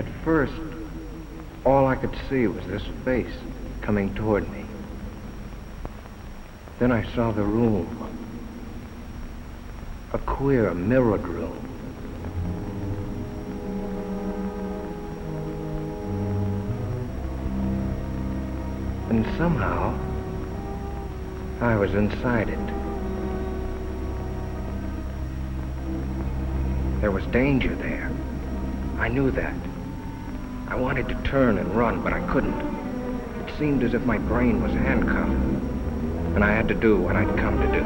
At first, all I could see was this face coming toward me. Then I saw the room. A queer, mirrored room. And somehow, I was inside it. There was danger there. I knew that. I wanted to turn and run, but I couldn't. It seemed as if my brain was handcuffed, and I had to do what I'd come to do.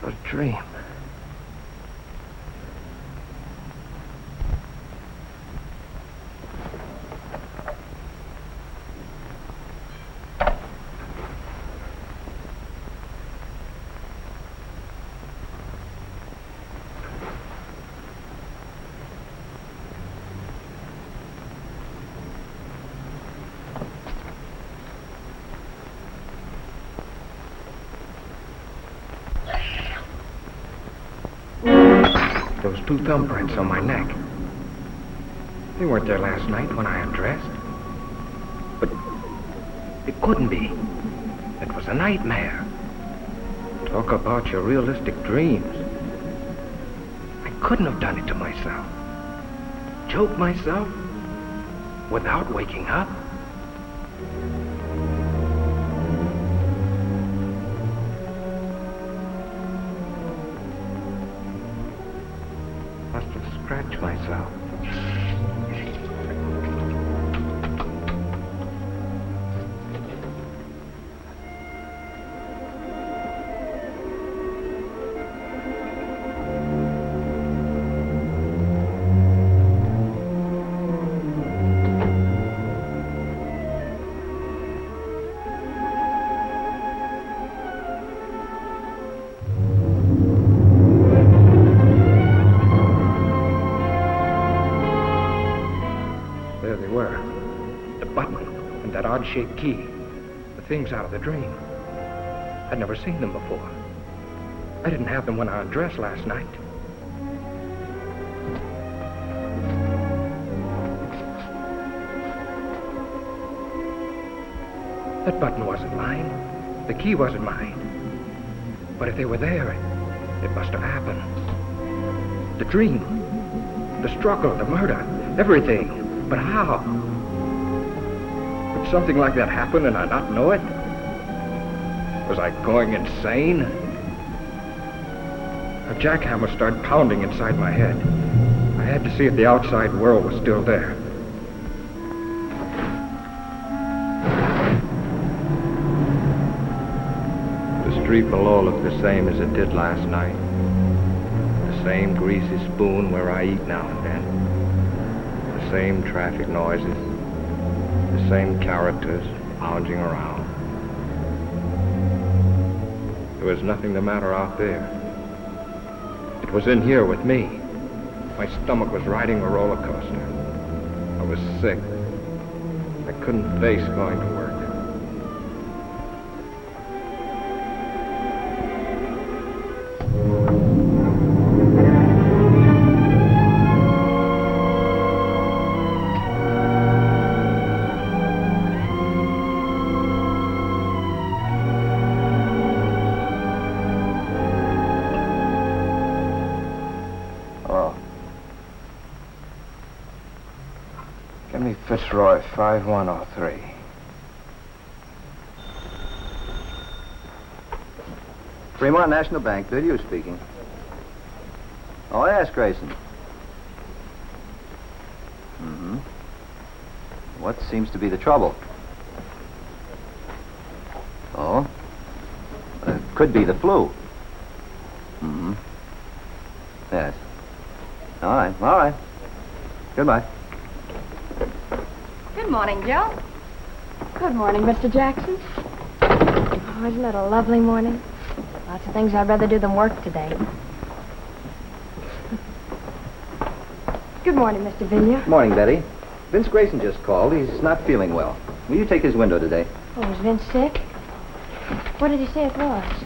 A dream. Those two thumbprints on my neck. They weren't there last night when I undressed. But it couldn't be. It was a nightmare. Talk about your realistic dreams. I couldn't have done it to myself. Choke myself without waking up. Must have scratched myself. Odd-shaped key. The things out of the dream. I'd never seen them before. I didn't have them when I undressed last night. That button wasn't mine. The key wasn't mine. But if they were there, it must have happened. The dream. The struggle, the murder, everything. But how? Could something like that happen and I not know it? Was I going insane? A jackhammer started pounding inside my head. I had to see if the outside world was still there. The street below looked the same as it did last night. The same greasy spoon where I eat now and then. The same traffic noises. The same characters lounging around. There was nothing the matter out there. It was in here with me. My stomach was riding a roller coaster. I was sick. I couldn't face going to work. Fitzroy, 5103. Fremont National Bank, video speaking. Oh, yes, Grayson. Mm-hmm. What seems to be the trouble? Oh? It could be the flu. Mm-hmm. Yes. All right. Goodbye. Good morning, Joe. Good morning, Mr. Jackson. Oh, isn't it a lovely morning? Lots of things I'd rather do than work today. Good morning, Mr. Villiers. Morning, Betty. Vince Grayson just called. He's not feeling well. Will you take his window today? Oh, is Vince sick? What did he say it was?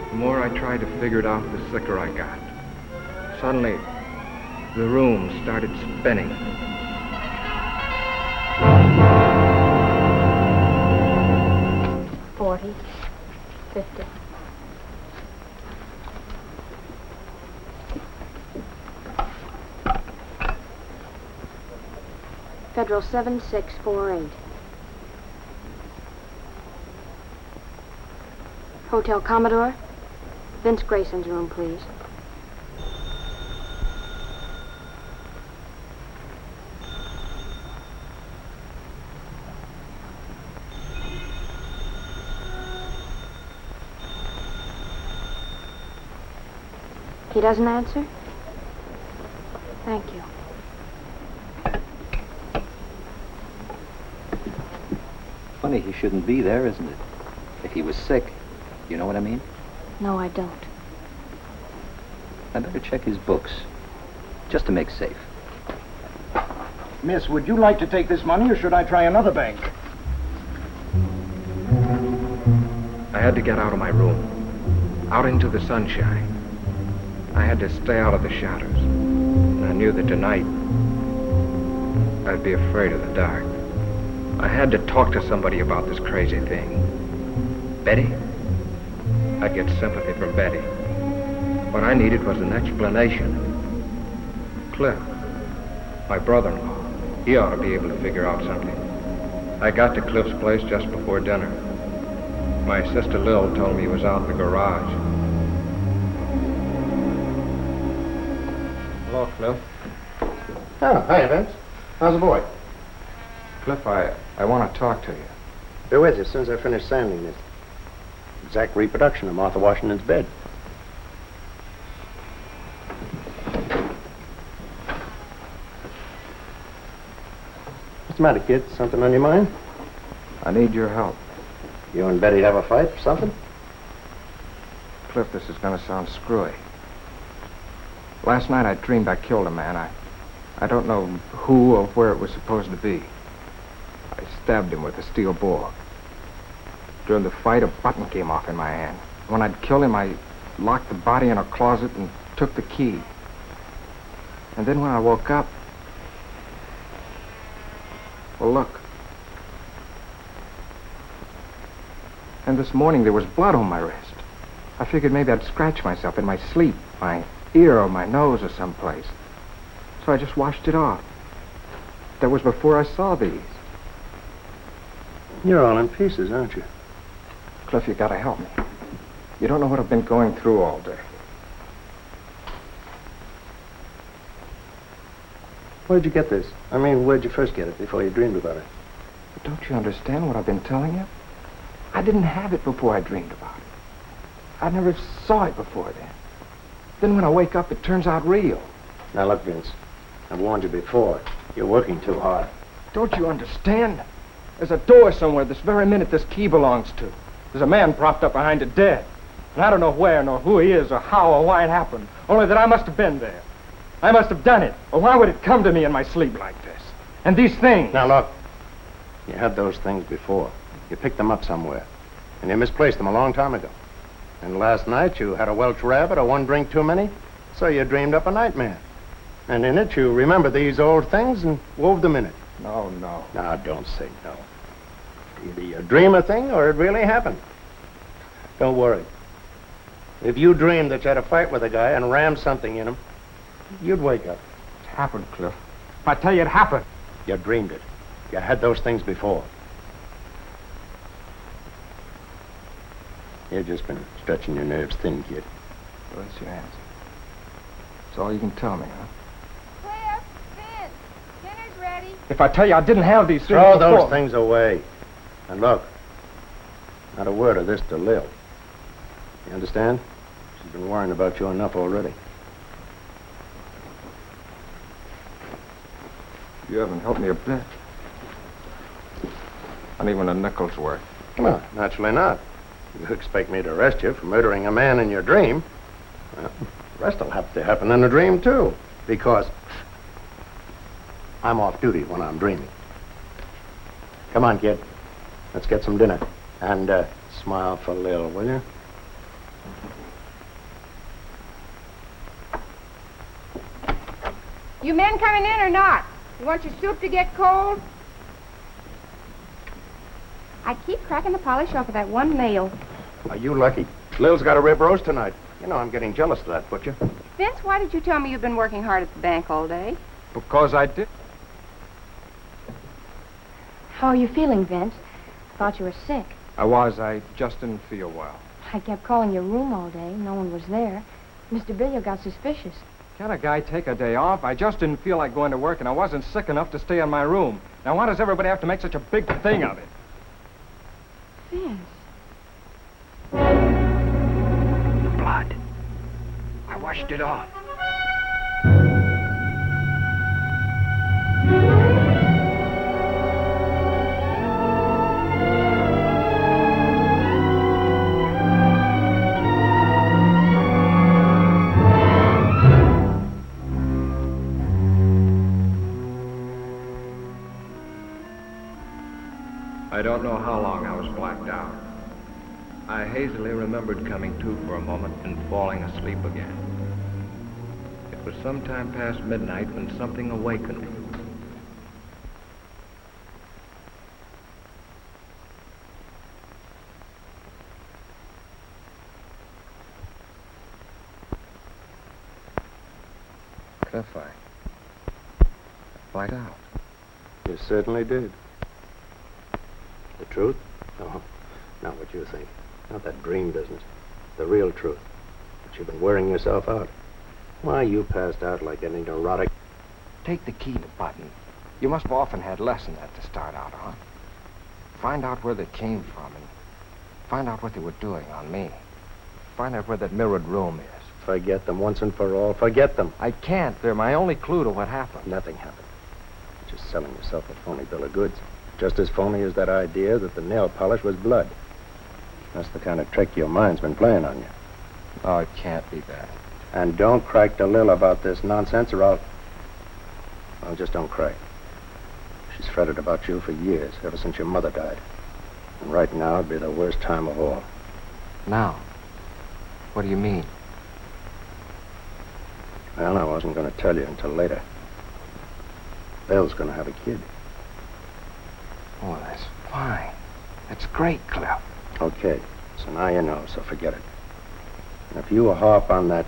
The more I tried to figure it out, the sicker I got. Suddenly, the room started spinning. $40, $50. Federal 7648. Hotel Commodore. Vince Grayson's room, please. He doesn't answer? Thank you. Funny he shouldn't be there, isn't it? If he was sick, you know what I mean? No, I don't. I better check his books, just to make safe. Miss, would you like to take this money, or should I try another bank? I had to get out of my room, out into the sunshine. I had to stay out of the shadows. And I knew that tonight, I'd be afraid of the dark. I had to talk to somebody about this crazy thing. Betty? I'd get sympathy from Betty. What I needed was an explanation. Cliff, my brother-in-law, he ought to be able to figure out something. I got to Cliff's place just before dinner. My sister Lil told me he was out in the garage. Hello, Cliff. Oh, hi, Vince. How's the boy? Cliff, I want to talk to you. Be with you as soon as I finish sanding this. Exact reproduction of Martha Washington's bed. What's the matter, kid? Something on your mind? I need your help. You and Betty have a fight or something? Cliff, this is going to sound screwy. Last night I dreamed I killed a man. I don't know who or where it was supposed to be. I stabbed him with a steel bore. During the fight, a button came off in my hand. When I'd killed him, I locked the body in a closet and took the key. And then when I woke up... Well, look. And this morning there was blood on my wrist. I figured maybe I'd scratch myself in my sleep, my ear or my nose or someplace. So I just washed it off. That was before I saw these. You're all in pieces, aren't you? Cliff, you gotta help me. You don't know what I've been going through all day. Where'd you get this? I mean, where'd you first get it before you dreamed about it? But don't you understand what I've been telling you? I didn't have it before I dreamed about it. I never saw it before then. Then when I wake up, it turns out real. Now look, Vince, I've warned you before. You're working too hard. Don't you understand? There's a door somewhere this very minute this key belongs to. There's a man propped up behind it dead. And I don't know where, nor who he is, or how, or why it happened. Only that I must have been there. I must have done it. Or why would it come to me in my sleep like this? And these things... Now look, you had those things before. You picked them up somewhere. And you misplaced them a long time ago. And last night you had a Welsh rabbit or one drink too many, so you dreamed up a nightmare. And in it you remembered these old things and wove them in it. No. Now, don't say no. Either you dream a thing or it really happened. Don't worry. If you dreamed that you had a fight with a guy and rammed something in him, you'd wake up. It happened, Cliff. If I tell you it happened. You dreamed it. You had those things before. You've just been stretching your nerves thin, kid. Well, that's your answer. That's all you can tell me, huh? Cliff, Vince, dinner's ready. If I tell you I didn't have these things Throw before... those things away. And look, not a word of this to Lil. You understand? She's been worrying about you enough already. You haven't helped me a bit. Not even a nickel's worth. Well, naturally not. You expect me to arrest you for murdering a man in your dream? Well, the rest will have to happen in a dream, too. Because I'm off duty when I'm dreaming. Come on, kid. Let's get some dinner. And smile for Lil, will you? You men coming in or not? You want your soup to get cold? I keep cracking the polish off of that one nail. Are you lucky? Lil's got a rib roast tonight. You know I'm getting jealous of that, butcher. Vince, why did you tell me you've been working hard at the bank all day? Because I did. How are you feeling, Vince? Thought you were sick. I just didn't feel well. I kept calling your room all day. No one was there. Mr. Billiard got suspicious. Can't a guy take a day off? I just didn't feel like going to work, and I wasn't sick enough to stay in my room. Now, why does everybody have to make such a big thing of it? Vince. Blood. I washed it off. I don't know how long I was blacked out. I hazily remembered coming to for a moment and falling asleep again. It was sometime past midnight when something awakened me. Cliff, I blacked out. You certainly did. The truth? No, not what you think. Not that dream business. The real truth. But you've been wearing yourself out. Why, you passed out like an neurotic. Take the key to the button. You must have often had less than that to start out on. Find out where they came from and find out what they were doing on me. Find out where that mirrored room is. Forget them once and for all. Forget them. I can't. They're my only clue to what happened. Nothing happened. Just selling yourself a phony bill of goods. Just as phony as that idea that the nail polish was blood. That's the kind of trick your mind's been playing on you. Oh, it can't be that. And don't crack to Lil about this nonsense or I'll... Well, just don't cry. She's fretted about you for years, ever since your mother died. And right now would be the worst time of all. Now? What do you mean? Well, I wasn't going to tell you until later. Belle's going to have a kid. Oh, that's fine. That's great, Cliff. Okay, so now you know, so forget it. And if you harp on that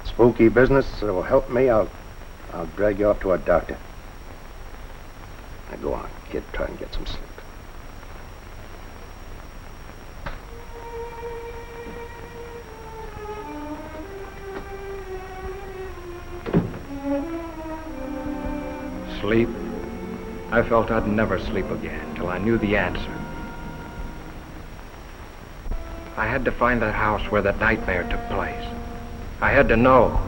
spooky business that will help me, I'll drag you off to a doctor. Now go on, kid, try and get some sleep. Sleep? I felt I'd never sleep again till I knew the answer. I had to find that house where that nightmare took place. I had to know.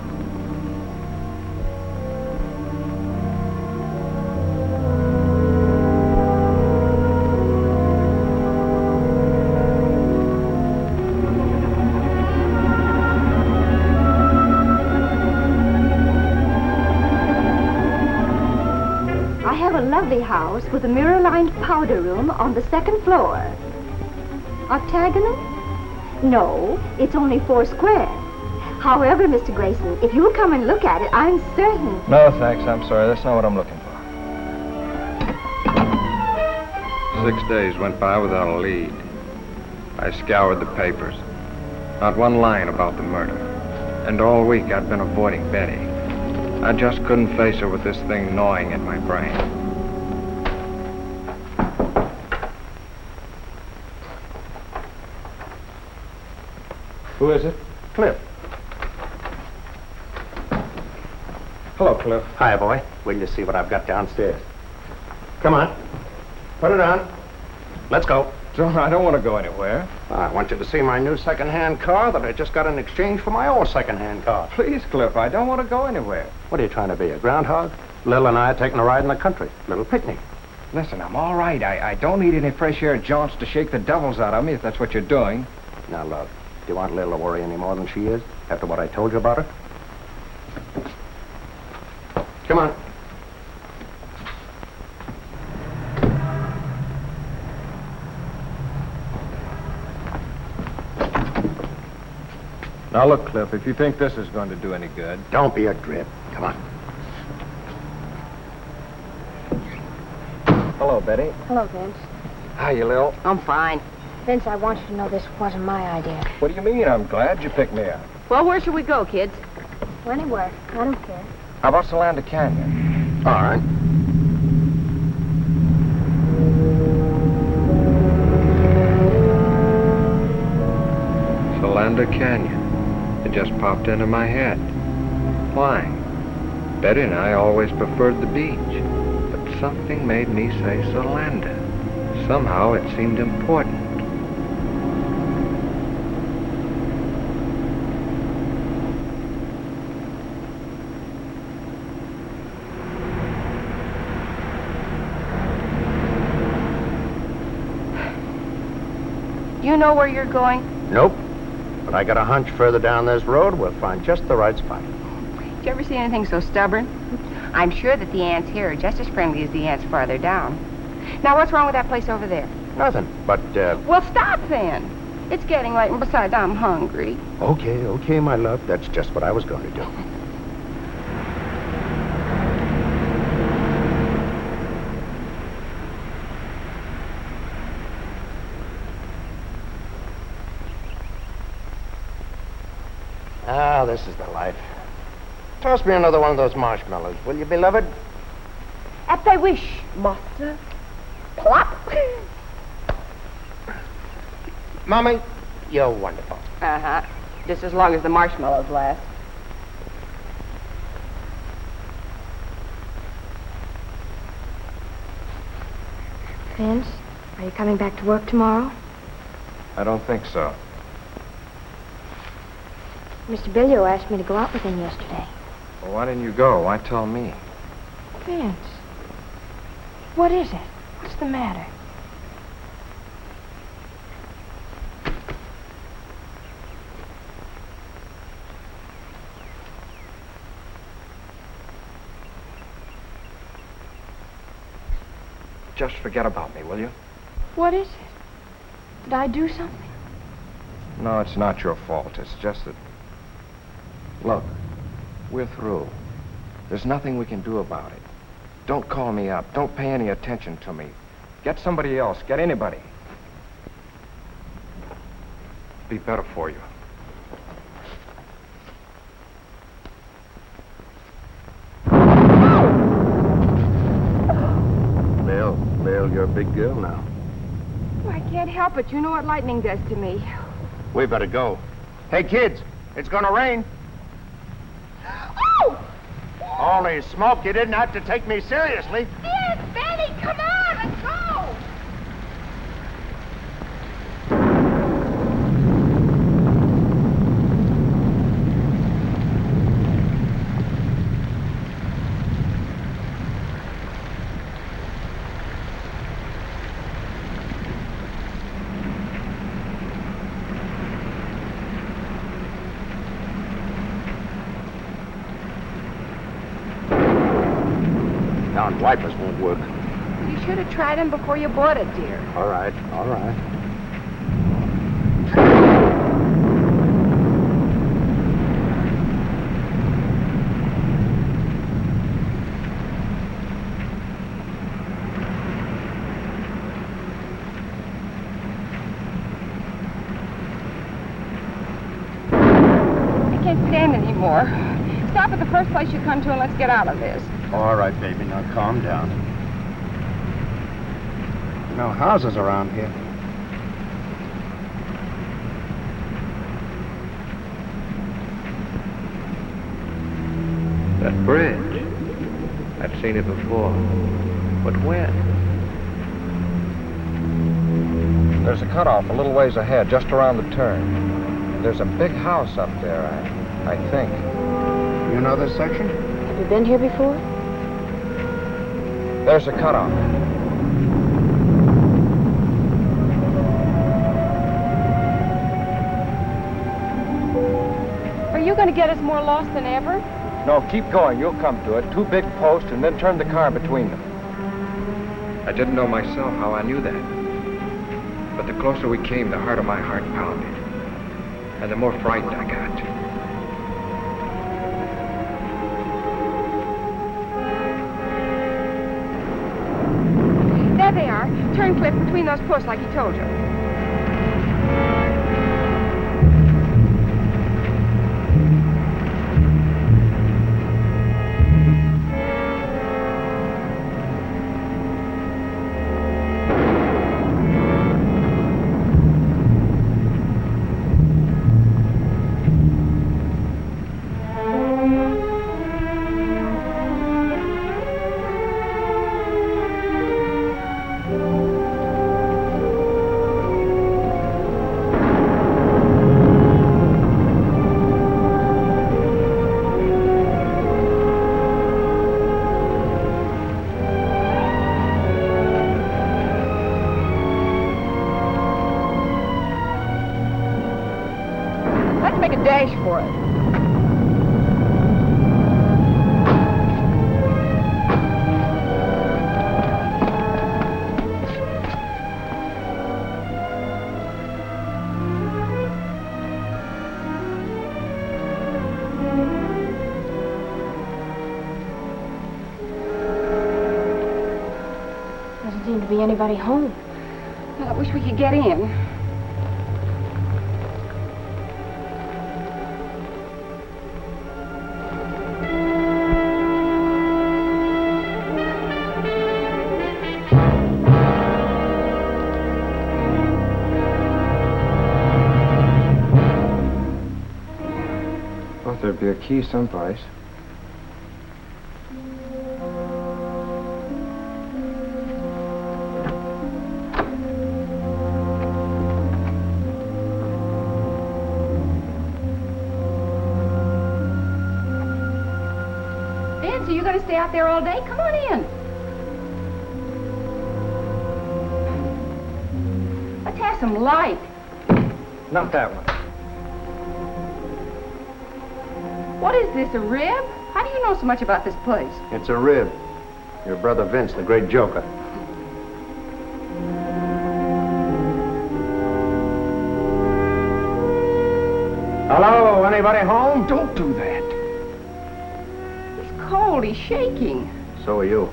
I have a lovely house with a mirror-lined powder room on the second floor. Octagonal? No, it's only 4 square. However, Mr. Grayson, if you'll come and look at it, I'm certain... No, thanks. I'm sorry. That's not what I'm looking for. 6 days went by without a lead. I scoured the papers. Not one line about the murder. And all week I'd been avoiding Betty. I just couldn't face her with this thing gnawing at my brain. Who is it? Cliff. Hello, Cliff. Hi, boy. Wait till you see what I've got downstairs. Come on. Put it on. Let's go. John, I don't want to go anywhere. I want you to see my new second-hand car that I just got in exchange for my old second-hand car. Please, Cliff, I don't want to go anywhere. What are you trying to be, a groundhog? Lil and I are taking a ride in the country. Little picnic. Listen, I'm all right. I don't need any fresh air jaunts to shake the devils out of me, if that's what you're doing. Now, look, do you want Lil to worry any more than she is, after what I told you about her? Come on. Now, look, Cliff, if you think this is going to do any good... Don't be a drip. Come on. Hello, Betty. Hello, Vince. Hi, you Lil. I'm fine. Vince, I want you to know this wasn't my idea. What do you mean? I'm glad you picked me up. Well, where should we go, kids? Anywhere. I don't care. How about Solanda Canyon? All right. Solanda Canyon. It just popped into my head. Why? Betty and I always preferred the beach. But something made me say Solanda. Somehow it seemed important. Do you know where you're going? Nope. But I got a hunch further down this road, we'll find just the right spot. Did you ever see anything so stubborn? I'm sure that the ants here are just as friendly as the ants farther down. Now, what's wrong with that place over there? Nothing, but, Well, stop then. It's getting late, and besides, I'm hungry. Okay, my love. That's just what I was going to do. Ah, this is the life. Toss me another one of those marshmallows, will you, beloved? At thy wish, master. Plop. Mommy, you're wonderful. Uh-huh. Just as long as the marshmallows last. Vince, are you coming back to work tomorrow? I don't think so. Mr. Billio asked me to go out with him yesterday. Well, why didn't you go? Why tell me? Vince, what is it? What's the matter? Just forget about me, will you? What is it? Did I do something? No, it's not your fault. It's just that... Look, we're through. There's nothing we can do about it. Don't call me up. Don't pay any attention to me. Get somebody else. Get anybody. Be better for you. Bill, you're a big girl now. Oh, I can't help it. You know what lightning does to me. We better go. Hey, kids, it's gonna rain. Oh! Holy smoke, you didn't have to take me seriously. Yes, Benny, come on, let's go! Down wipers won't work. You should have tried them before you bought it, dear. All right, all right. I can't stand it anymore. Stop at the first place you come to and let's get out of this. All right, baby, now calm down. No houses around here. That bridge. I've seen it before. But when? There's a cutoff a little ways ahead, just around the turn. There's a big house up there, I think. You know this section? Have you been here before? There's a cutoff. Are you going to get us more lost than ever? No, keep going. You'll come to it. 2 big posts, and then turn the car between them. I didn't know myself how I knew that. But the closer we came, the harder my heart pounded. And the more frightened I got. There they are. Turn, Cliff, between those posts like he told you. Make a dash for it. Doesn't seem to be anybody home. Well, I wish we could get in. Thought there'd be a key someplace. Vince, are you going to stay out there all day? Come on in. Let's have some light. Not that one. What is this, a rib? How do you know so much about this place? It's a rib. Your brother Vince, the great joker. Hello, anybody home? Don't do that. He's cold. He's shaking. So are you.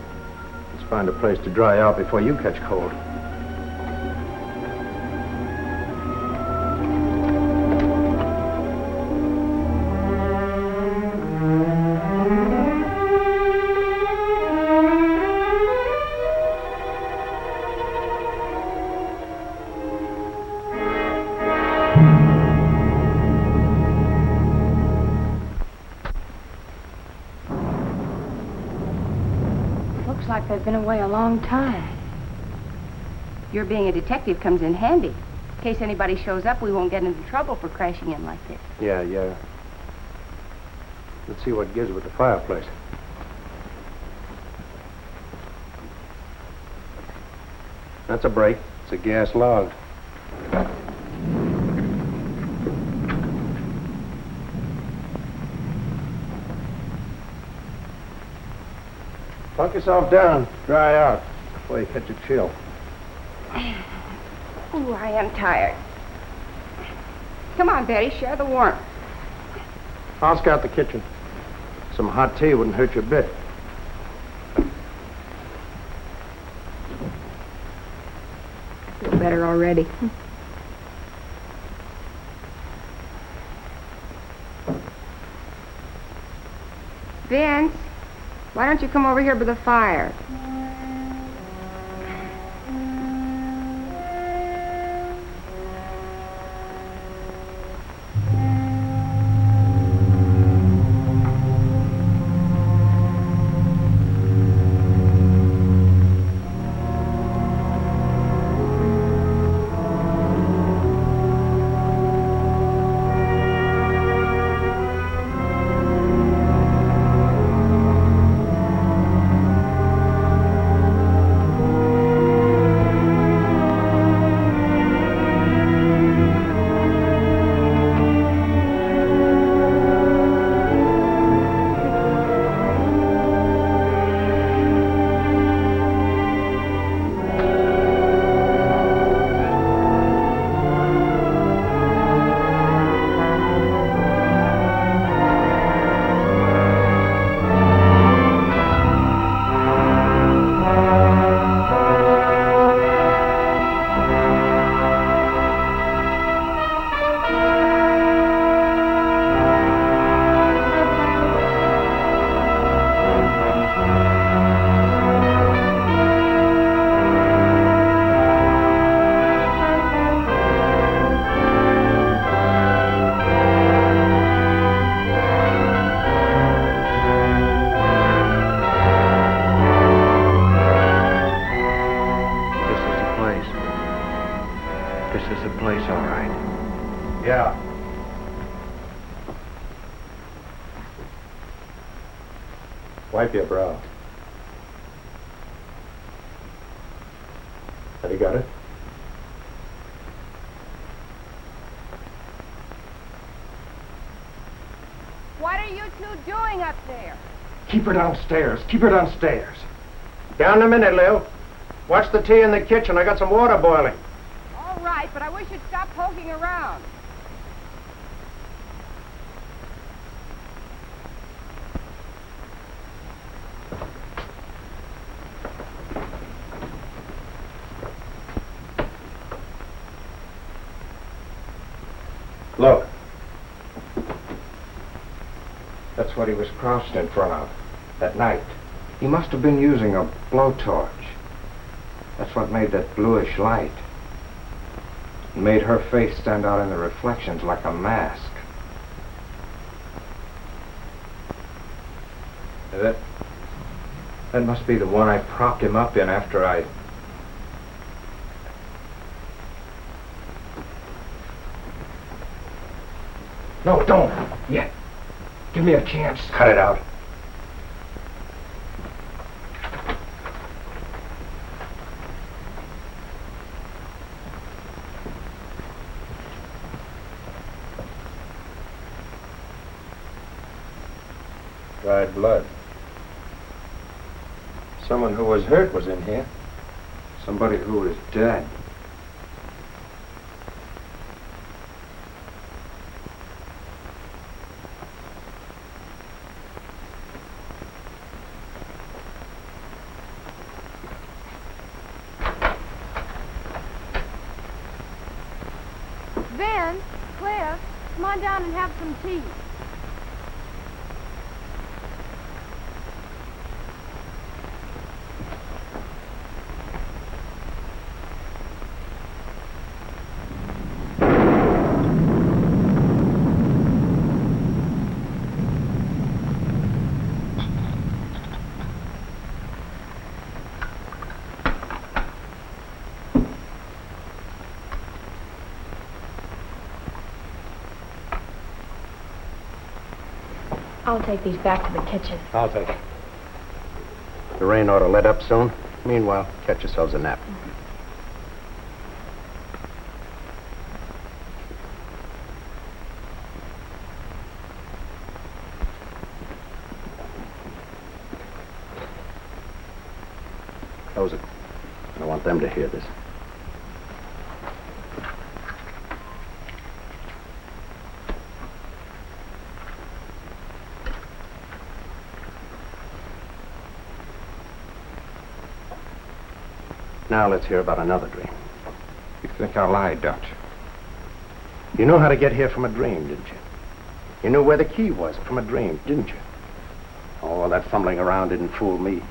Let's find a place to dry out before you catch cold. Looks like they've been away a long time. Your being a detective comes in handy. In case anybody shows up, we won't get into trouble for crashing in like this. Yeah. Let's see what gives with the fireplace. That's a break. It's a gas log. Plunk yourself down. Dry out before you catch a chill. Ooh, I am tired. Come on, Betty, share the warmth. I'll scout the kitchen. Some hot tea wouldn't hurt you a bit. I feel better already. Vince, why don't you come over here by the fire? Yeah. Wipe your brow. Have you got it? What are you two doing up there? Keep her downstairs. Keep her downstairs. Down in a minute, Lil. Watch the tea in the kitchen. I got some water boiling. All right, but I wish you'd stop poking around. Look. That's what he was crouched in front of that night. He must have been using a blowtorch. That's what made that bluish light. It made her face stand out in the reflections like a mask. That must be the one I propped him up in after I... No, don't. Yet. Give me a chance. Cut it out. Dried blood. Someone who was hurt was in here. Somebody who was dead. Vince, Cliff, come on down and have some tea. I'll take these back to the kitchen. I'll take it. The rain ought to let up soon. Meanwhile, catch yourselves a nap. Close it. I don't want them to hear this. Now let's hear about another dream. You think I lied, Dutch? You know how to get here from a dream, didn't you? You knew where the key was from a dream, didn't you? Oh, that fumbling around didn't fool me.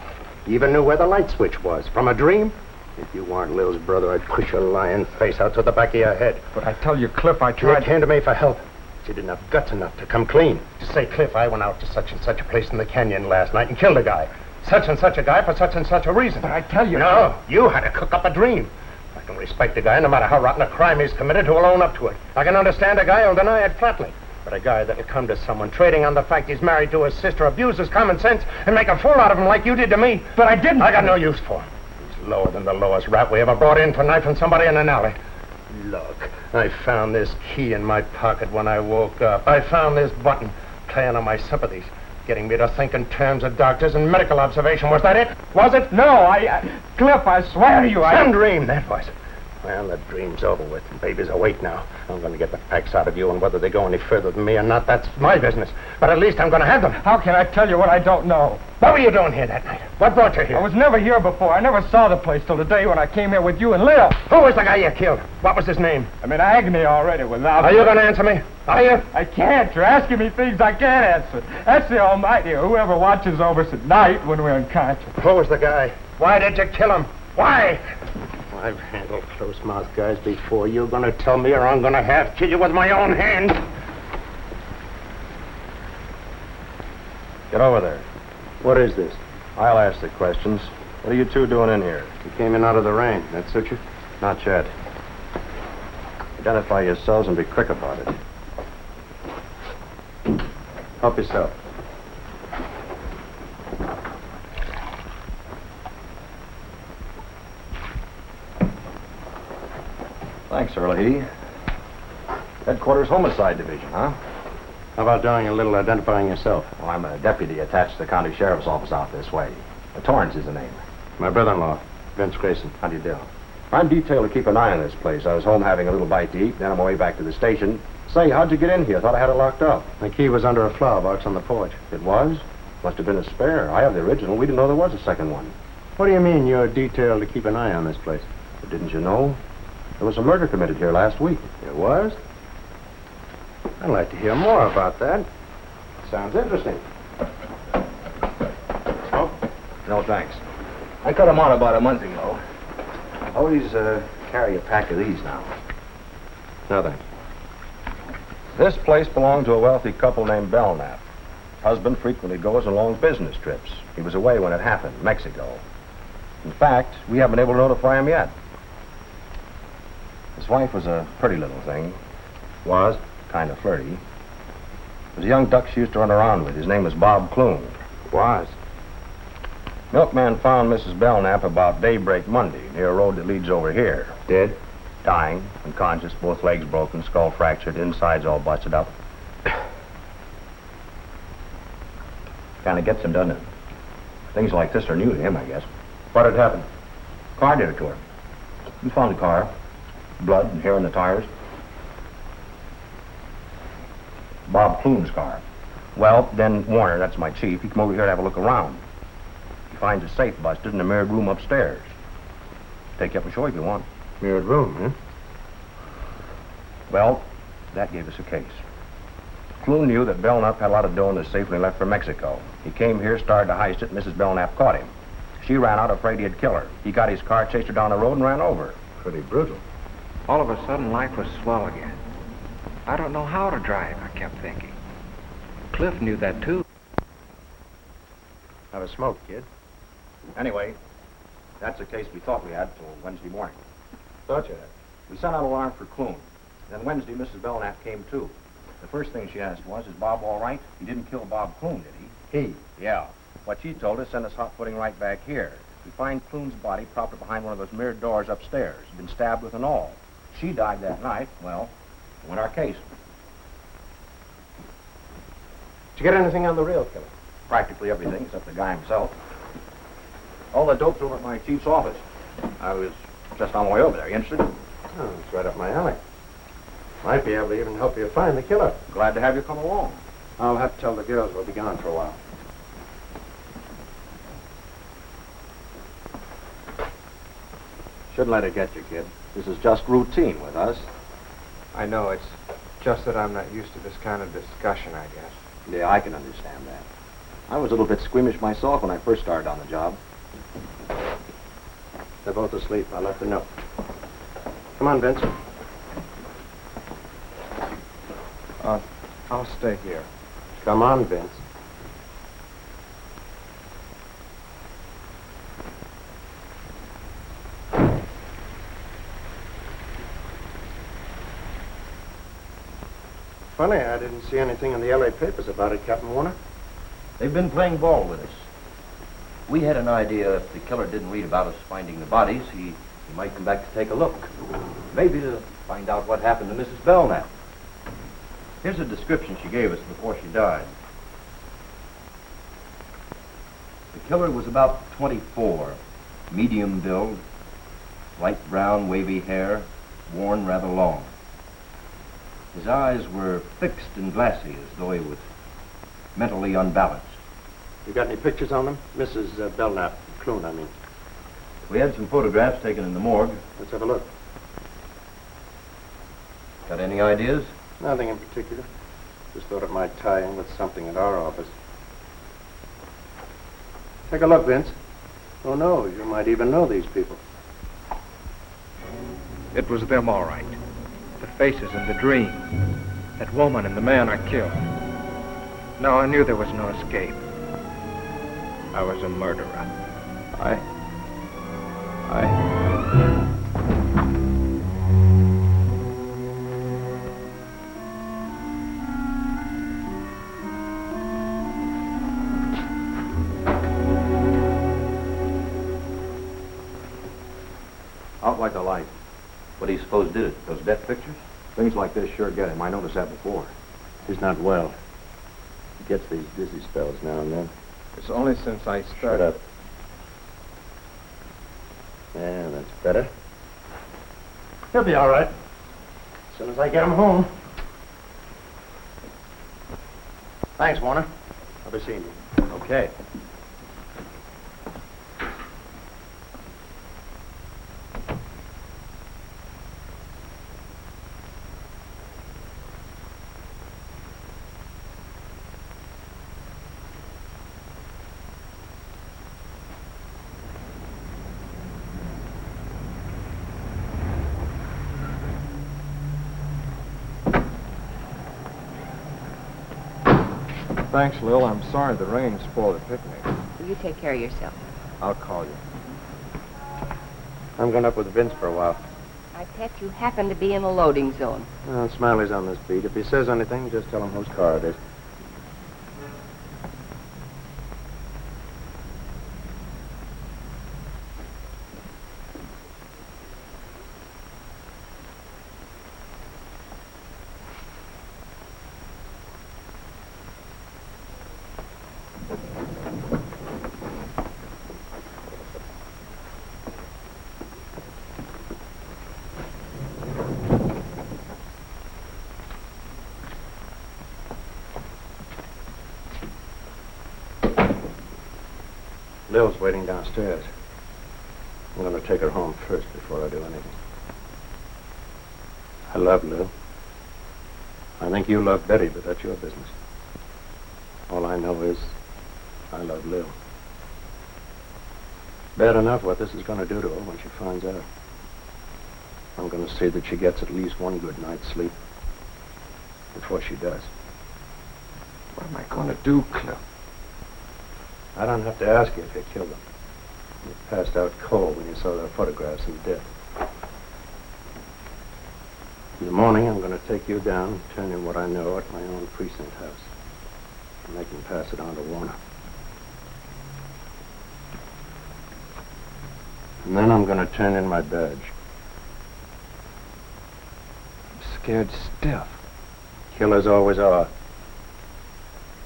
You even knew where the light switch was from a dream. If you weren't Lil's brother, I'd push your lying face out to the back of your head. But I tell you, Cliff, I You tried... came to me for help. But you didn't have guts enough to come clean. To say, Cliff, I went out to such and such a place in the canyon last night and killed a guy. Such and such a guy for such and such a reason. But I tell you... No, you had to cook up a dream. I can respect a guy, no matter how rotten a crime he's committed, who will own up to it. I can understand a guy who'll deny it flatly. But a guy that'll come to someone trading on the fact he's married to his sister, abuse his common sense, and make a fool out of him like you did to me. But I didn't... I got no use for him. He's lower than the lowest rat we ever brought in for knifing somebody in an alley. Look, I found this key in my pocket when I woke up. I found this button, playing on my sympathies. Getting me to think in terms of doctors and medical observation. Was that it? Was it? No, Cliff, I swear to you, Some dream, that was. Well, the dream's over with. The baby's awake now. I'm going to get the facts out of you, and whether they go any further than me or not, that's my business. But at least I'm going to have them. How can I tell you what I don't know? What were you doing here that night? What brought you here? I was never here before. I never saw the place till the day when I came here with you and Lil. Who was the guy you killed? What was his name? I'm in agony already without... Are you going to answer me? Are you? I can't. You're asking me things I can't answer. That's the Almighty, or whoever watches over us at night when we're unconscious. Who was the guy? Why did you kill him? Why? I've handled close-mouthed guys before. You're going to tell me, or I'm going to have kill you with my own hands. Get over there. What is this? I'll ask the questions. What are you two doing in here? You came in out of the rain. That suit you? Not yet. Identify yourselves and be quick about it. Help yourself. Thanks, Sir Lady. Headquarters Homicide Division, huh? How about doing a little identifying yourself? Well, I'm a deputy attached to the county sheriff's office out this way. Torrance is the name. My brother-in-law, Vince Grayson. How do you do? I'm detailed to keep an eye on this place. I was home having a little bite to eat, then on my way back to the station. Say, how'd you get in here? Thought I had it locked up. The key was under a flower box on the porch. It was? Must have been a spare. I have the original. We didn't know there was a second one. What do you mean you're detailed to keep an eye on this place? But didn't you know? There was a murder committed here last week. It was? I'd like to hear more about that. Sounds interesting. Oh? No, thanks. I cut them on about a month ago. Always carry a pack of these now. No, thanks. This place belonged to a wealthy couple named Belknap. Husband frequently goes on long business trips. He was away when it happened, Mexico. In fact, we haven't been able to notify him yet. His wife was a pretty little thing. Was kind of flirty. There was a young duck she used to run around with. His name was Bob Clune. Was? Milkman found Mrs. Belknap about daybreak Monday near a road that leads over here. Dead? Dying, unconscious, both legs broken, skull fractured, insides all busted up. Kind of gets him, doesn't it? Things like this are new to him, I guess. What had happened? Car did it to her. We found the car. Blood and hair on the tires. Bob Clune's car. Well, then Warner, that's my chief, he come over here to have a look around. He finds a safe busted in a mirrored room upstairs. Take you up and show you if you want. Mirrored room, huh? Well, that gave us a case. Clune knew that Belknap had a lot of dough in the safe when he left for Mexico. He came here, started to heist it, and Mrs. Belknap caught him. She ran out afraid he'd kill her. He got his car, chased her down the road, and ran over her. Pretty brutal. All of a sudden, life was swell again. I don't know how to drive, I kept thinking. Cliff knew that, too. Have a smoke, kid. Anyway, that's a case we thought we had till Wednesday morning. Thought you had. We sent out an alarm for Clune. Then Wednesday, Mrs. Belknap came too. The first thing she asked was, is Bob all right? He didn't kill Bob Clune, did he? He. Yeah. What she told us sent us hot footing right back here. We find Clune's body propped up behind one of those mirrored doors upstairs. He'd been stabbed with an awl. She died that night. Well, win our case. Did you get anything on the real killer? Practically everything except the guy himself. All the dope's over at my chief's office. I was just on my way over there. You interested? Oh, it's right up my alley. Might be able to even help you find the killer. Glad to have you come along. I'll have to tell the girls we'll be gone for a while. Shouldn't let it get you, kid. This is just routine with us. I know, it's just that I'm not used to this kind of discussion, I guess. Yeah, I can understand that. I was a little bit squeamish myself when I first started on the job. They're both asleep. I left a note. Come on, Vince. I'll stay here. Come on, Vince. Funny, I didn't see anything in the LA papers about it, Captain Warner. They've been playing ball with us. We had an idea if the killer didn't read about us finding the bodies, he might come back to take a look. Maybe to find out what happened to Mrs. Belknap. Here's a description she gave us before she died. The killer was about 24, medium build, light brown, wavy hair, worn rather long. His eyes were fixed and glassy, as though he was mentally unbalanced. You got any pictures on them? Mrs. Belknap, Clune, I mean. We had some photographs taken in the morgue. Let's have a look. Got any ideas? Nothing in particular. Just thought it might tie in with something at our office. Take a look, Vince. Who knows? You might even know these people. It was them, all right. The faces and the dream. That woman and the man I killed. Now I knew there was no escape. I was a murderer. I. Out like a light. What do you suppose did it? Those death pictures? Things like this sure get him. I noticed that before. He's not well. He gets these dizzy spells now and then. It's only since I Shut started. up. Yeah, that's better. He'll be all right. As soon as I get him home. Thanks, Warner. I'll be seeing you. Okay. Thanks, Lil. I'm sorry the rain spoiled the picnic. Will you take care of yourself? I'll call you. I'm going up with Vince for a while. I bet you happen to be in the loading zone. Well, Smiley's on this beat. If he says anything, just tell him whose car it is. Lil's waiting downstairs. I'm going to take her home first before I do anything. I love Lil. I think you love Betty, but that's your business. All I know is I love Lil. Bad enough what this is going to do to her when she finds out. I'm going to see that she gets at least one good night's sleep before she does. What am I going to do, Cliff? I don't have to ask you if you killed him. You passed out cold when you saw their photographs in death. In the morning, I'm going to take you down, turn in what I know at my own precinct house, and they can pass it on to Warner. And then I'm going to turn in my badge. I'm scared stiff. Killers always are.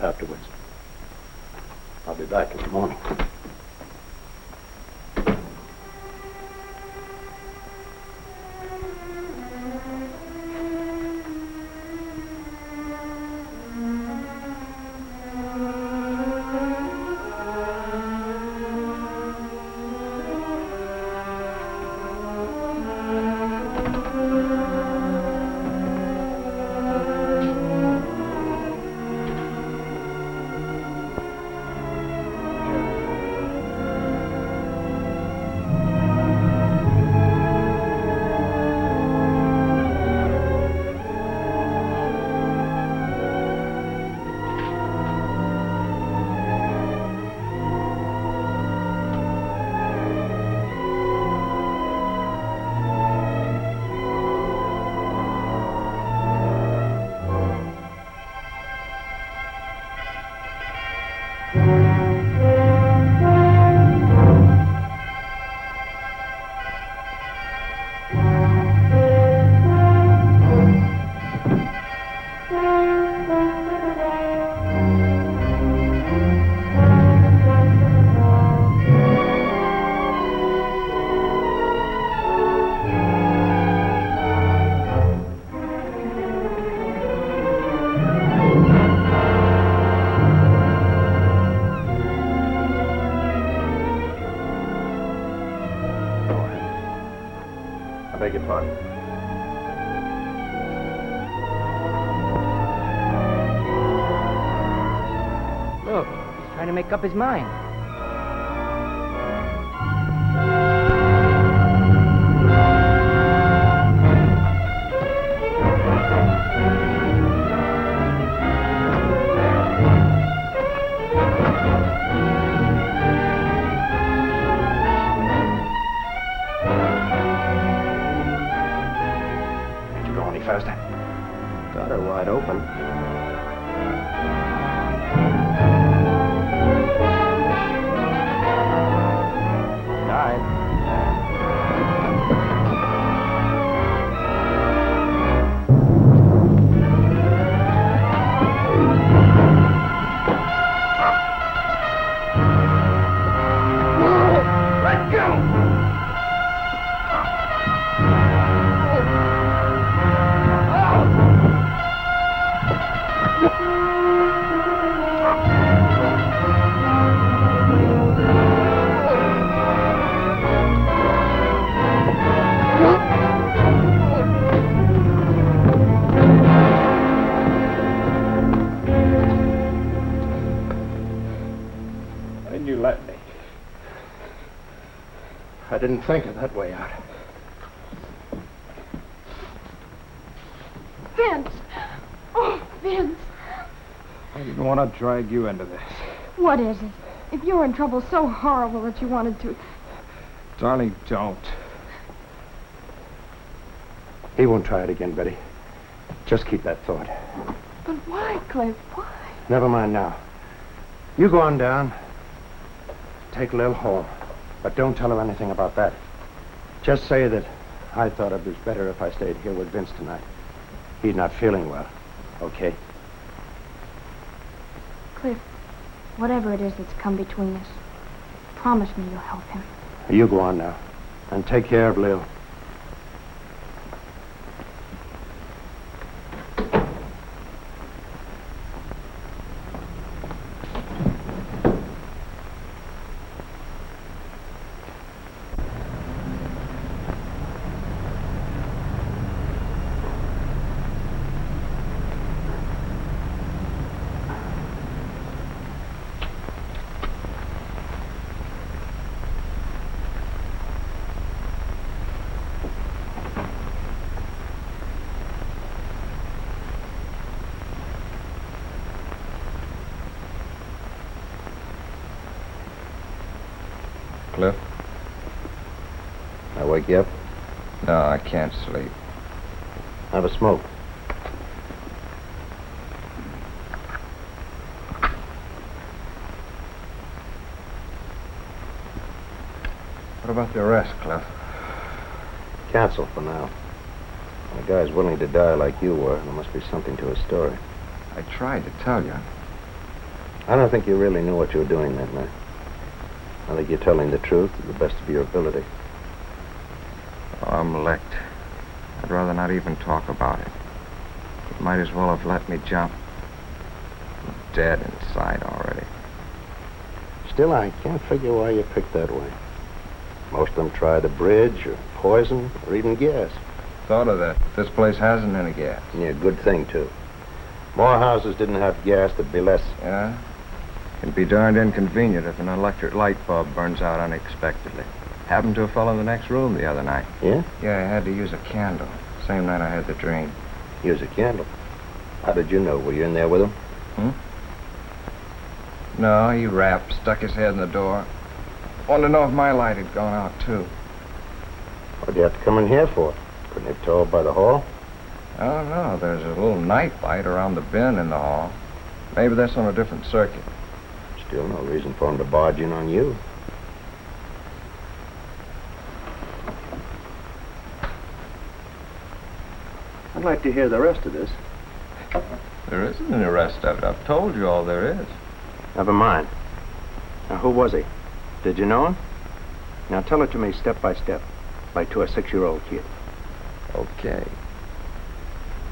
Afterwards. I'll be back in the morning. I beg your pardon. Look, he's trying to make up his mind. Can't you go any faster? Got her wide open. Why'd you let me? I didn't think of that way out. Vince! Oh, Vince! I didn't want to drag you into this. What is it? If you're in trouble so horrible that you wanted to... Darling, don't. He won't try it again, Betty. Just keep that thought. But why, Cliff? Why? Never mind now. You go on down. Take Lil home. But don't tell her anything about that. Just say that I thought it was better if I stayed here with Vince tonight. He's not feeling well. Okay? Cliff, whatever it is that's come between us, promise me you'll help him. You go on now. And take care of Lil. Cliff. I wake you up? No, I can't sleep. Have a smoke. What about the arrest, Cliff? Cancel for now. When a guy's willing to die like you were, there must be something to his story. I tried to tell you. I don't think you really knew what you were doing that night. I think you're telling the truth to the best of your ability. Oh, I'm licked. I'd rather not even talk about it. You might as well have let me jump. I'm dead inside already. Still, I can't figure why you picked that way. Most of them try the bridge, or poison, or even gas. Thought of that. This place hasn't any gas. Yeah, good thing, too. More houses didn't have gas, there'd be less. Yeah? It'd be darned inconvenient if an electric light bulb burns out unexpectedly. Happened to a fellow in the next room the other night. Yeah? Yeah, I had to use a candle. Same night I had the dream. Use a candle. How did you know? Were you in there with him? No, he rapped, stuck his head in the door. Wanted to know if my light had gone out, too. What'd you have to come in here for? Couldn't have told by the hall? I don't know. There's a little night light around the bin in the hall. Maybe that's on a different circuit. Still no reason for him to barge in on you. I'd like to hear the rest of this. There isn't any rest of it. I've told you all there is. Never mind. Now, who was he? Did you know him? Now, tell it to me step by step, like to a 6-year-old kid. Okay.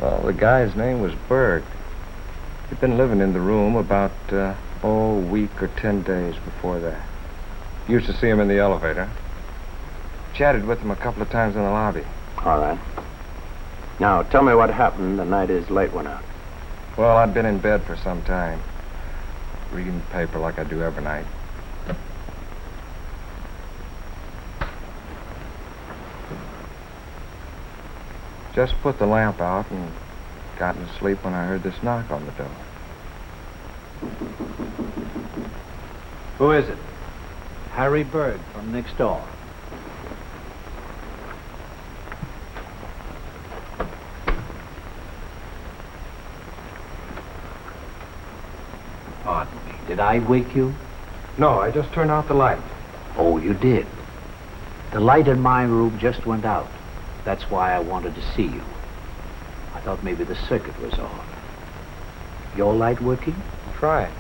Well, the guy's name was Berg. He'd been living in the room about, a week or 10 days before that. Used to see him in the elevator. Chatted with him a couple of times in the lobby. All right. Now, tell me what happened the night his light went out. Well, I'd been in bed for some time, reading the paper like I do every night. Just put the lamp out and got to sleep when I heard this knock on the door. Who is it? Harry Berg from next door. Pardon me. Did I wake you? No, I just turned out the light. Oh, you did. The light in my room just went out. That's why I wanted to see you. I thought maybe the circuit was off. Your light working? Try it.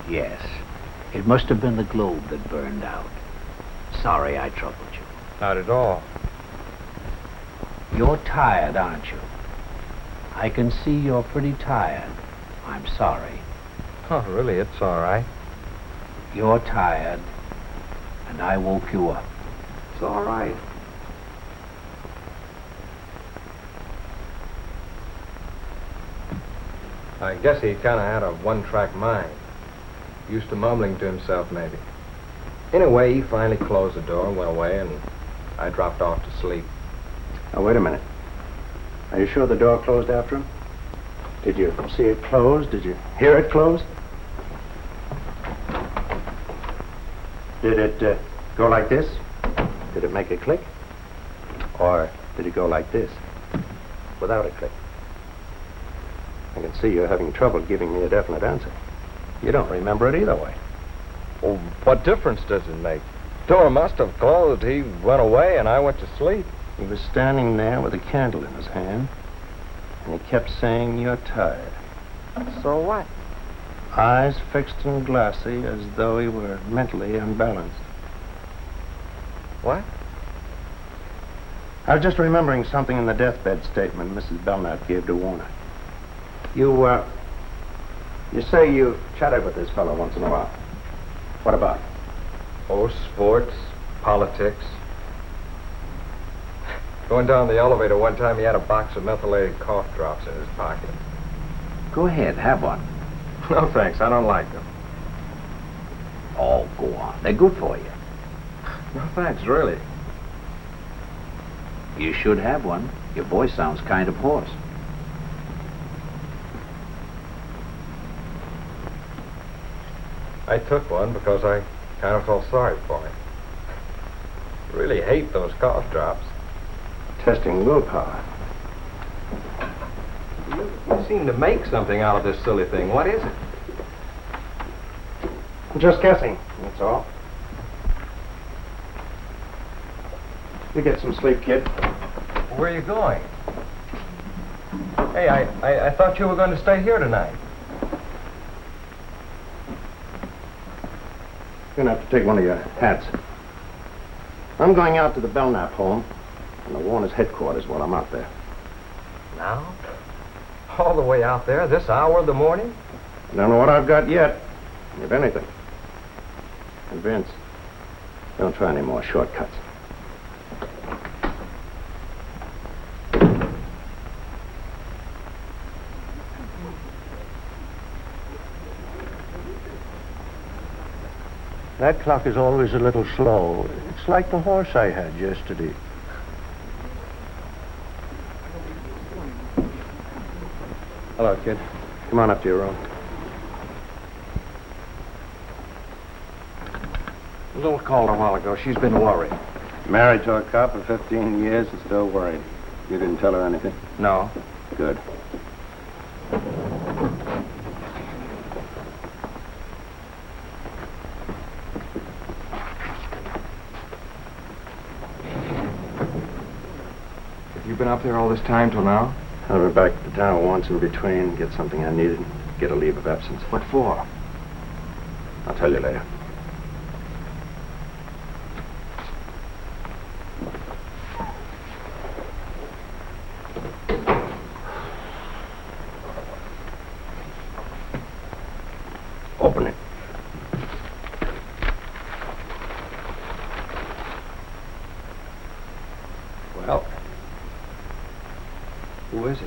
Yes. It must have been the globe that burned out. Sorry I troubled you. Not at all. You're tired, aren't you? I can see you're pretty tired. I'm sorry. Oh, really, it's all right. You're tired, and I woke you up. It's all right. I guess he kind of had a one-track mind. Used to mumbling to himself, maybe. Anyway, he finally closed the door and went away, and I dropped off to sleep. Now, wait a minute. Are you sure the door closed after him? Did you see it close? Did you hear it close? Did it go like this? Did it make a click? Or did it go like this? Without a click? I can see you're having trouble giving me a definite answer. You don't remember it either way. Well, what difference does it make? Door must have closed. He went away, and I went to sleep. He was standing there with a candle in his hand, and he kept saying, "You're tired." So what? Eyes fixed and glassy, as though he were mentally unbalanced. What? I was just remembering something in the deathbed statement Mrs. Belknap gave to Warner. You say you chatted with this fellow once in a while. What about? Oh, sports, politics. Going down the elevator one time, he had a box of methylated cough drops in his pocket. Go ahead, have one. No, thanks. I don't like them. Oh, go on. They're good for you. No, thanks, really. You should have one. Your voice sounds kind of hoarse. I took one because I kind of felt sorry for him. Really hate those cough drops. Testing willpower. You seem to make something out of this silly thing. What is it? I'm just guessing, that's all. You get some sleep, kid. Where are you going? Hey, I thought you were going to stay here tonight. You're going to have to take one of your hats. I'm going out to the Belknap home, and the Warner's headquarters while I'm out there. Now? All the way out there, this hour of the morning? I don't know what I've got yet, if anything. And Vince, don't try any more shortcuts. That clock is always a little slow. It's like the horse I had yesterday. Hello, kid. Come on up to your room. A little called a while ago. She's been worried. Married to a cop for 15 years and still worried. You didn't tell her anything? No. Good. You've been up there all this time till now? I went back to town once in between, get something I needed, get a leave of absence. What for? I'll tell you later. Open it. Well, who is it?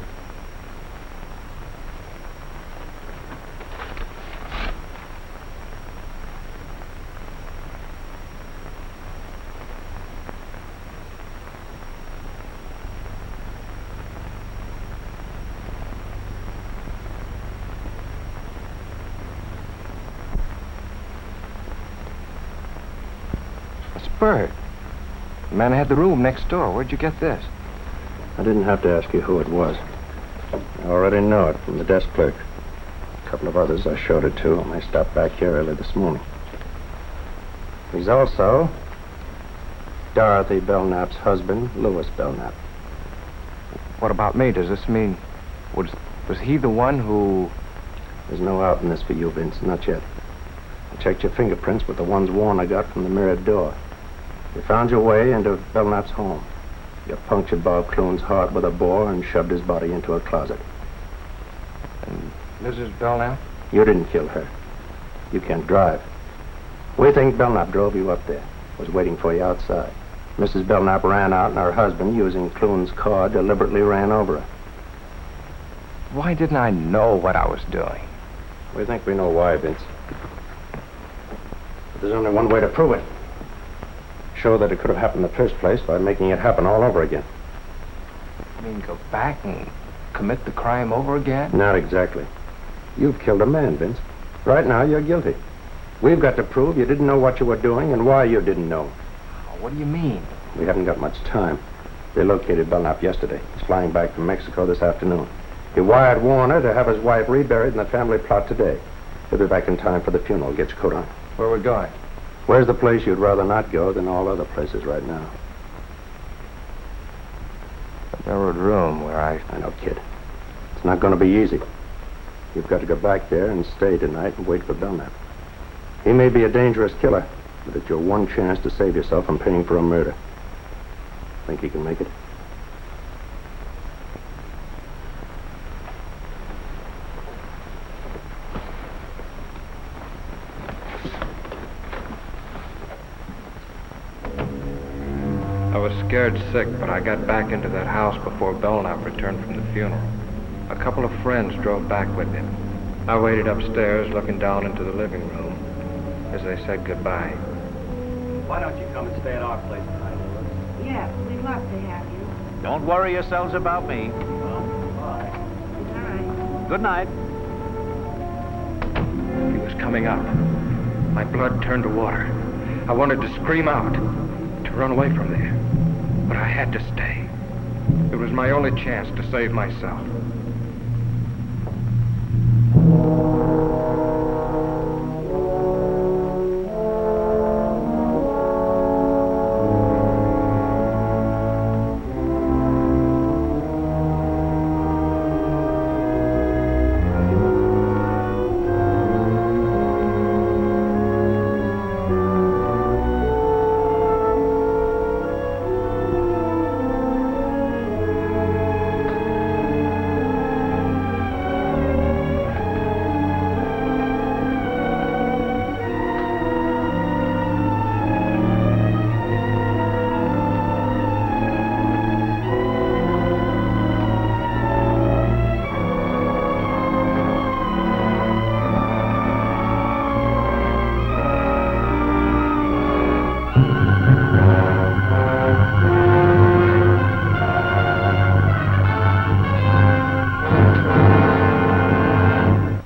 It's Bert. The man who had the room next door. Where'd you get this? I didn't have to ask you who it was. I already know it from the desk clerk. A couple of others I showed it to when I stopped back here early this morning. He's also Dorothy Belknap's husband, Louis Belknap. What about me? Does this mean... Was he the one who... There's no out in this for you, Vince, not yet. I checked your fingerprints with the ones Warner got from the mirrored door. You found your way into Belknap's home. You punctured Bob Clune's heart with a bore and shoved his body into a closet. And Mrs. Belknap? You didn't kill her. You can't drive. We think Belknap drove you up there, was waiting for you outside. Mrs. Belknap ran out, and her husband, using Clune's car, deliberately ran over her. Why didn't I know what I was doing? We think we know why, Vince. But there's only one way to prove it. Show that it could have happened in the first place by making it happen all over again. You mean go back and commit the crime over again? Not exactly. You've killed a man, Vince. Right now, you're guilty. We've got to prove you didn't know what you were doing and why you didn't know. What do you mean? We haven't got much time. They located Belknap yesterday. He's flying back from Mexico this afternoon. He wired Warner to have his wife reburied in the family plot today. He'll be back in time for the funeral. Get your coat on. Where are we going? Where's the place you'd rather not go than all other places right now? The mirrored room where I know, kid. It's not going to be easy. You've got to go back there and stay tonight and wait for Belknap. He may be a dangerous killer, but it's your one chance to save yourself from paying for a murder. Think he can make it? I was scared sick, but I got back into that house before Belknap returned from the funeral. A couple of friends drove back with him. I waited upstairs, looking down into the living room as they said goodbye. Why don't you come and stay at our place tonight, Louis? Yes, we'd love to have you. Don't worry yourselves about me. All right. Good night. He was coming up. My blood turned to water. I wanted to scream out, to run away from there. But I had to stay. It was my only chance to save myself.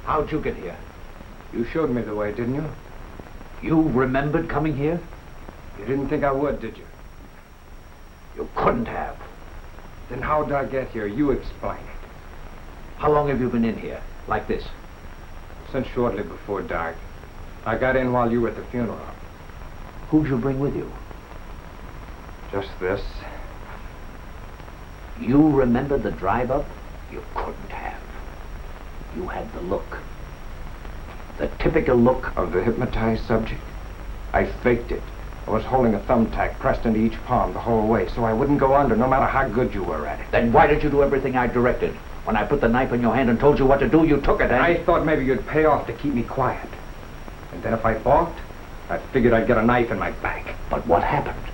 How'd you get here? You showed me the way, didn't you? You remembered coming here? You didn't think I would, did you? You couldn't have. Then how'd I get here? You explain it. How long have you been in here? Like this? Since shortly before dark. I got in while you were at the funeral. Who'd you bring with you? Just this. You remember the drive-up? You couldn't have. You had the look. The typical look. Of the hypnotized subject? I faked it. I was holding a thumbtack pressed into each palm the whole way, so I wouldn't go under, no matter how good you were at it. Then why did you do everything I directed? When I put the knife in your hand and told you what to do, you took it, and... I thought maybe you'd pay off to keep me quiet. And then if I balked, I figured I'd get a knife in my back. But what happened?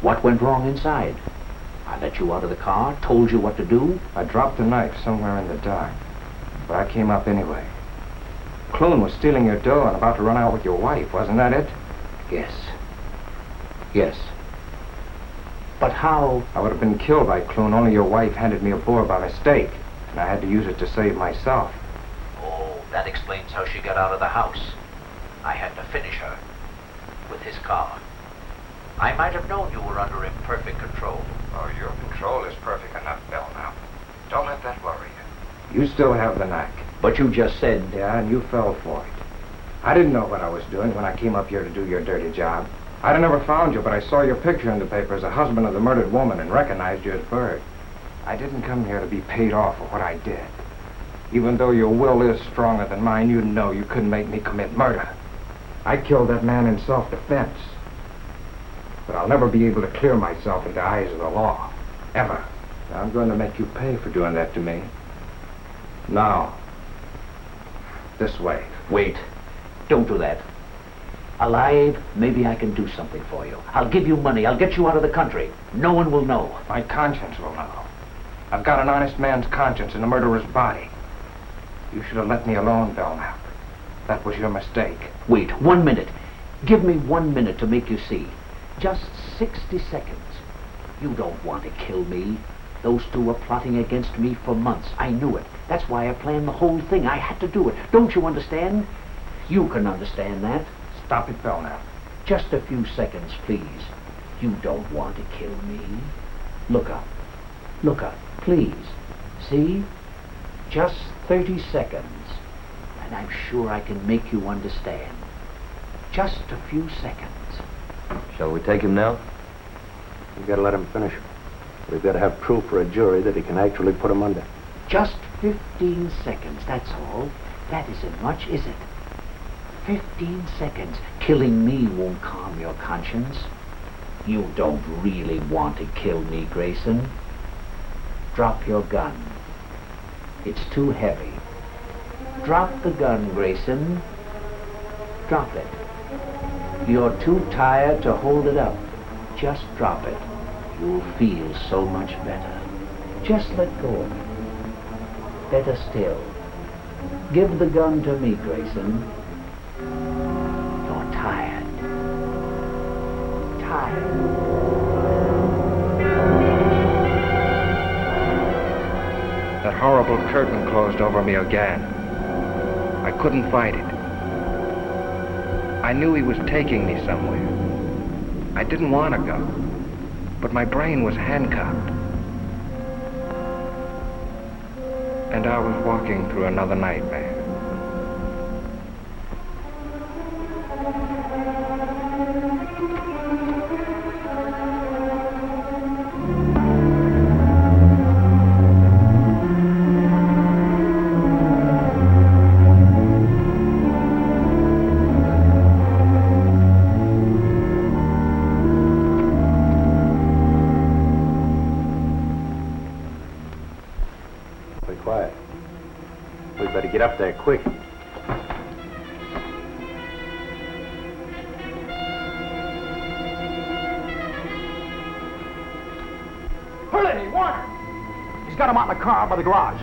What went wrong inside? I let you out of the car, told you what to do. I dropped the knife somewhere in the dark, but I came up anyway. Clune was stealing your dough and about to run out with your wife, wasn't that it? Yes. Yes. But how? I would have been killed by Clune, only your wife handed me a boar by mistake, and I had to use it to save myself. Oh, that explains how she got out of the house. I had to finish her with his car. I might have known you were under imperfect control. Oh, your control is perfect enough, Bill, now. Don't let that worry you. You still have the knack. But you just said... Yeah, and you fell for it. I didn't know what I was doing when I came up here to do your dirty job. I'd have never found you, but I saw your picture in the paper as a husband of the murdered woman and recognized you as Bird. I didn't come here to be paid off for what I did. Even though your will is stronger than mine, you know you couldn't make me commit murder. I killed that man in self-defense. But I'll never be able to clear myself in the eyes of the law. Ever. Now, I'm going to make you pay for doing that to me. Now. This way. Wait. Don't do that. Alive, maybe I can do something for you. I'll give you money. I'll get you out of the country. No one will know. My conscience will know. I've got an honest man's conscience in a murderer's body. You should have let me alone, Belknap. That was your mistake. Wait, 1 minute. Give me 1 minute to make you see. Just 60 seconds. You don't want to kill me. Those two were plotting against me for months. I knew it. That's why I planned the whole thing. I had to do it. Don't you understand? You can understand that. Stop it, Belknap. Just a few seconds, please. You don't want to kill me. Look up. Look up, please. See? Just 30 seconds. And I'm sure I can make you understand. Just a few seconds. Shall we take him now? We've got to let him finish. We've got to have proof for a jury that he can actually put him under. Just 15 seconds, that's all. That isn't much, is it? 15 seconds. Killing me won't calm your conscience. You don't really want to kill me, Grayson. Drop your gun. It's too heavy. Drop the gun, Grayson. Drop it. You're too tired to hold it up. Just drop it. You'll feel so much better. Just let go of it. Better still. Give the gun to me, Grayson. You're tired. Tired. That horrible curtain closed over me again. I couldn't fight it. I knew he was taking me somewhere. I didn't want to go, but my brain was handcuffed. And I was walking through another nightmare. Quiet. We'd better get up there quick. Hurley, Warner! He's got him out in the car by the garage.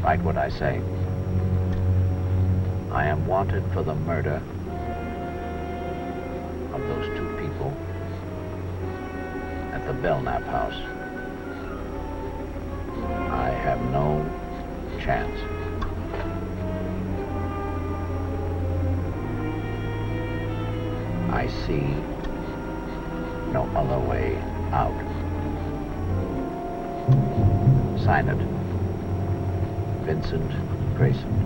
Write what I say. I am wanted for the murder of those two people at the Belknap house. I have no chance. I see no other way out. Sign it. Vincent Grayson.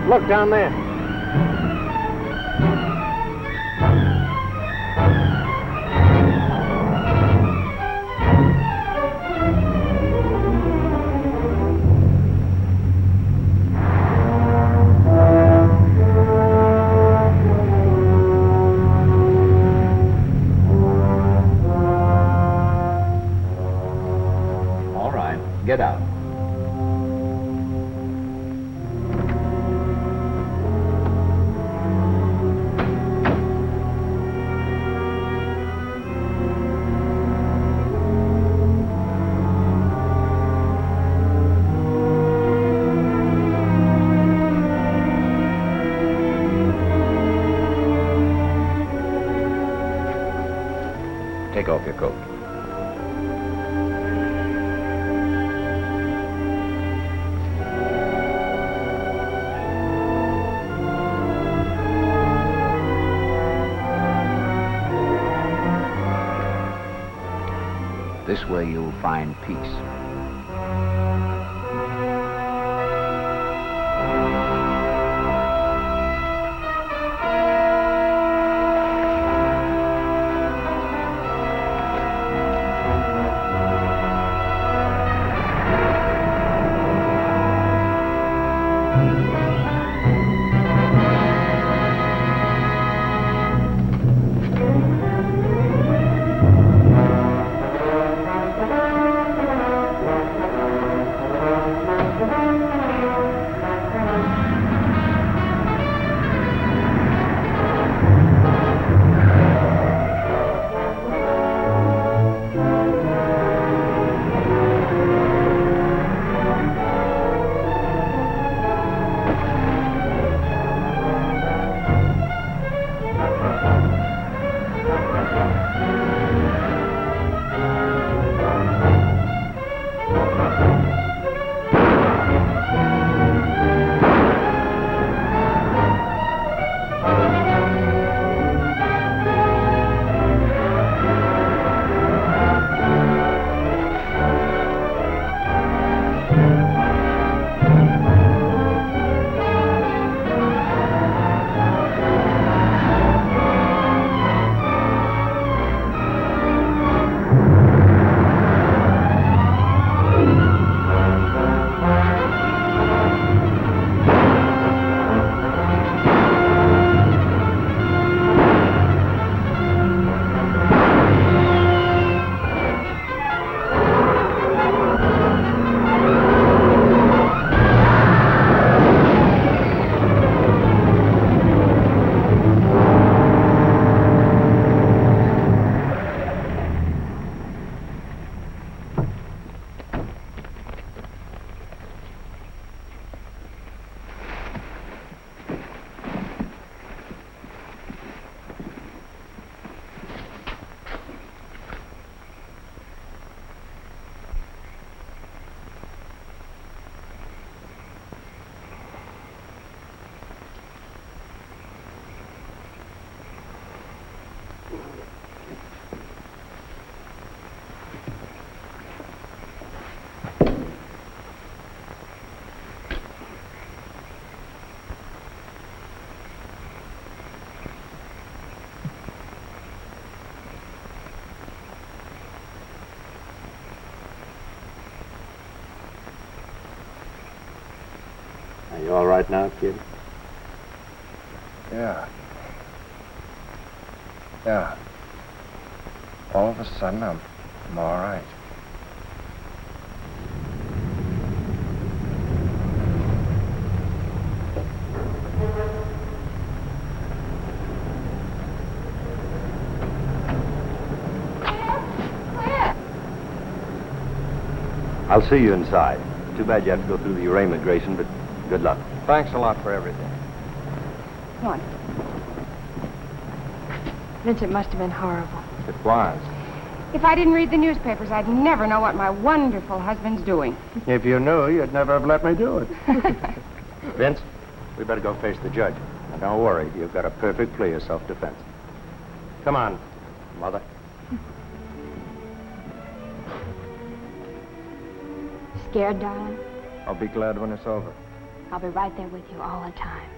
Look down there. All right, get out. Take off your coat. This way you'll find peace. You all right now, kid? Yeah. Yeah. All of a sudden, I'm all right. I'll see you inside. Too bad you have to go through the arraignment, Grayson, but good luck. Thanks a lot for everything. Come on. Vince, it must have been horrible. It was. If I didn't read the newspapers, I'd never know what my wonderful husband's doing. If you knew, you'd never have let me do it. Vince, we better go face the judge. Now, don't worry. You've got a perfect plea of self-defense. Come on, Mother. Scared, darling? I'll be glad when it's over. I'll be right there with you all the time.